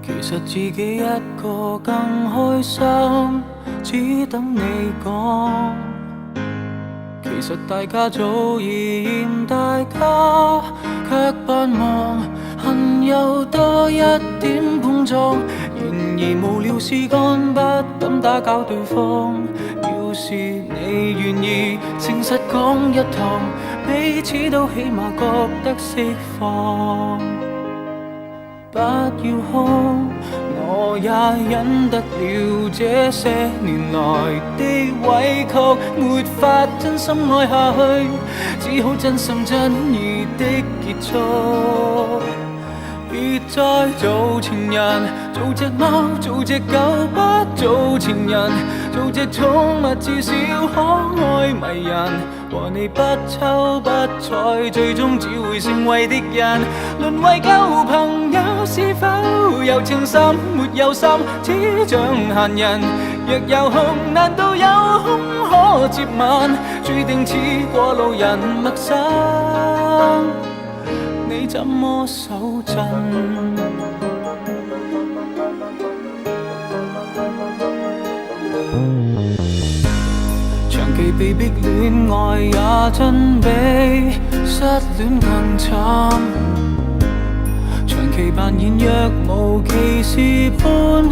其實自己一個更開心，只等你講。其實大家早已嫌大家，卻盼望恨有多一點碰撞。然而無聊事幹不敢打攪對方。要是你願意誠實講一趟，彼此都起碼覺得釋放。不要哭，我也忍得了這些年來的委屈，沒法真心愛下去，只好真心真意的結束。別再做情人，做隻貓，做隻狗，不做情人，做隻寵物至少可愛迷人。和你不瞅不睬，最終只會成為敵人。淪為舊朋友，是否有情深沒有心，只像閒人。若有空，難道有空可接吻？注定似過路人陌生，你怎麼手震？長期被逼戀愛也真比失戀更慘，長期扮演若無其事般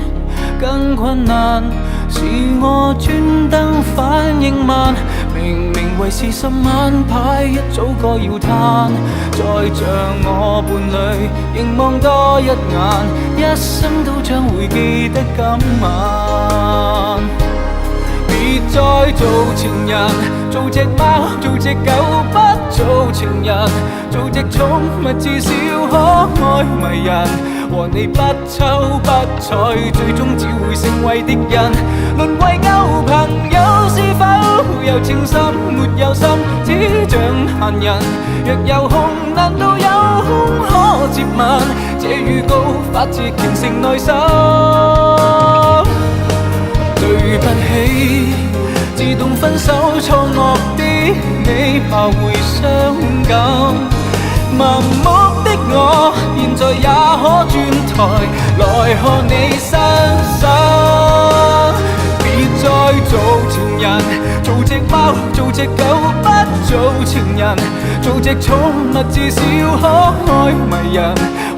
更困難，是我專登反應慢，明明為事實晚牌一早該要攤，再像我伴侶凝望多一眼，一生都將會記得今晚。別再做情人，做隻貓，做隻狗，不做情人，做隻寵物至少可愛迷人。和你不瞅不睬，最終只會成為敵人。淪為舊朋友，是否有情深沒有心，只像閒人。若有空，難道有空可接吻？這預告發自虔誠內心。對不起，自動分手錯愕的你，怕會傷感。盲目的我，現在也可轉台來看你傷心。別再做情人，做隻貓，做隻狗，不做情人，做隻寵物至少可愛迷人。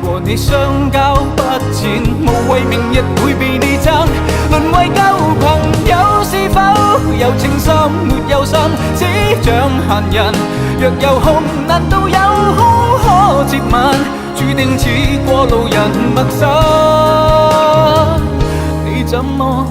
和你相交不淺，無謂明日會被你憎。淪為舊朋友，是否有情深沒有心，只像閒人。若有空，難道有空可接吻？注定似過路人陌生，你怎麼